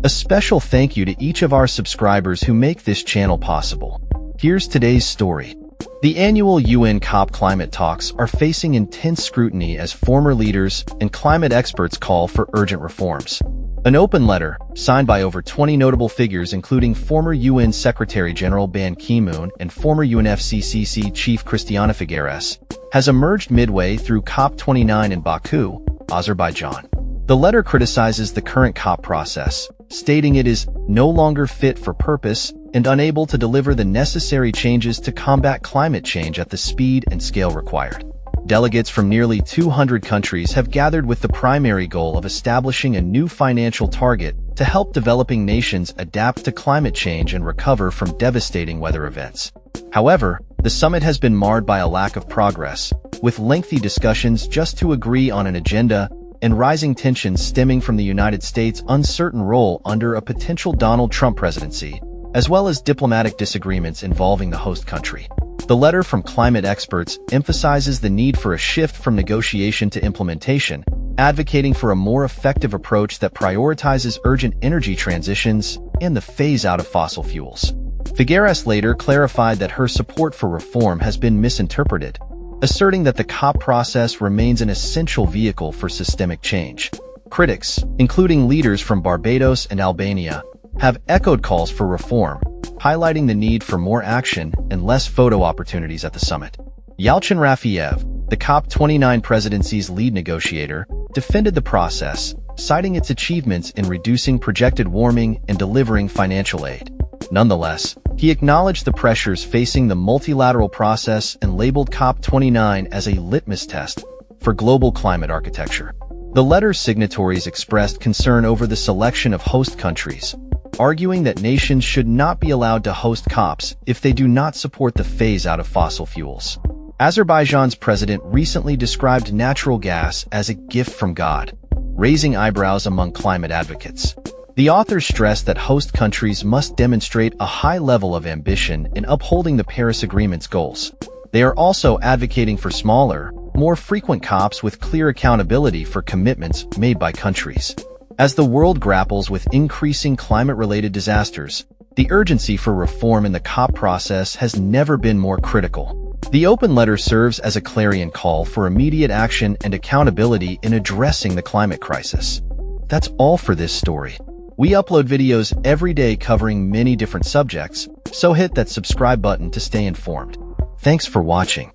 A special thank you to each of our subscribers who make this channel possible. Here's today's story. The annual UN COP climate talks are facing intense scrutiny as former leaders and climate experts call for urgent reforms. An open letter, signed by over 20 notable figures including former UN Secretary-General Ban Ki-moon and former UNFCCC Chief Christiana Figueres, has emerged midway through COP29 in Baku, Azerbaijan. The letter criticizes the current COP process, stating it is no longer fit for purpose and unable to deliver the necessary changes to combat climate change at the speed and scale required. Delegates from nearly 200 countries have gathered with the primary goal of establishing a new financial target to help developing nations adapt to climate change and recover from devastating weather events. However, the summit has been marred by a lack of progress, with lengthy discussions just to agree on an agenda and rising tensions stemming from the United States' uncertain role under a potential Donald Trump presidency, as well as diplomatic disagreements involving the host country. The letter from climate experts emphasizes the need for a shift from negotiation to implementation, advocating for a more effective approach that prioritizes urgent energy transitions and the phase-out of fossil fuels. Figueres later clarified that her support for reform has been misinterpreted, asserting that the COP process remains an essential vehicle for systemic change. Critics, including leaders from Barbados and Albania, have echoed calls for reform, highlighting the need for more action and less photo opportunities at the summit. Yalchin Rafiev, the COP29 presidency's lead negotiator, defended the process, citing its achievements in reducing projected warming and delivering financial aid. Nonetheless, he acknowledged the pressures facing the multilateral process and labeled COP29 as a litmus test for global climate architecture. The letter's signatories expressed concern over the selection of host countries, arguing that nations should not be allowed to host COPs if they do not support the phase-out of fossil fuels. Azerbaijan's president recently described natural gas as a gift from God, raising eyebrows among climate advocates. The authors stressed that host countries must demonstrate a high level of ambition in upholding the Paris Agreement's goals. They are also advocating for smaller, more frequent COPs with clear accountability for commitments made by countries. As the world grapples with increasing climate-related disasters, the urgency for reform in the COP process has never been more critical. The open letter serves as a clarion call for immediate action and accountability in addressing the climate crisis. That's all for this story. We upload videos every day covering many different subjects, so hit that subscribe button to stay informed. Thanks for watching.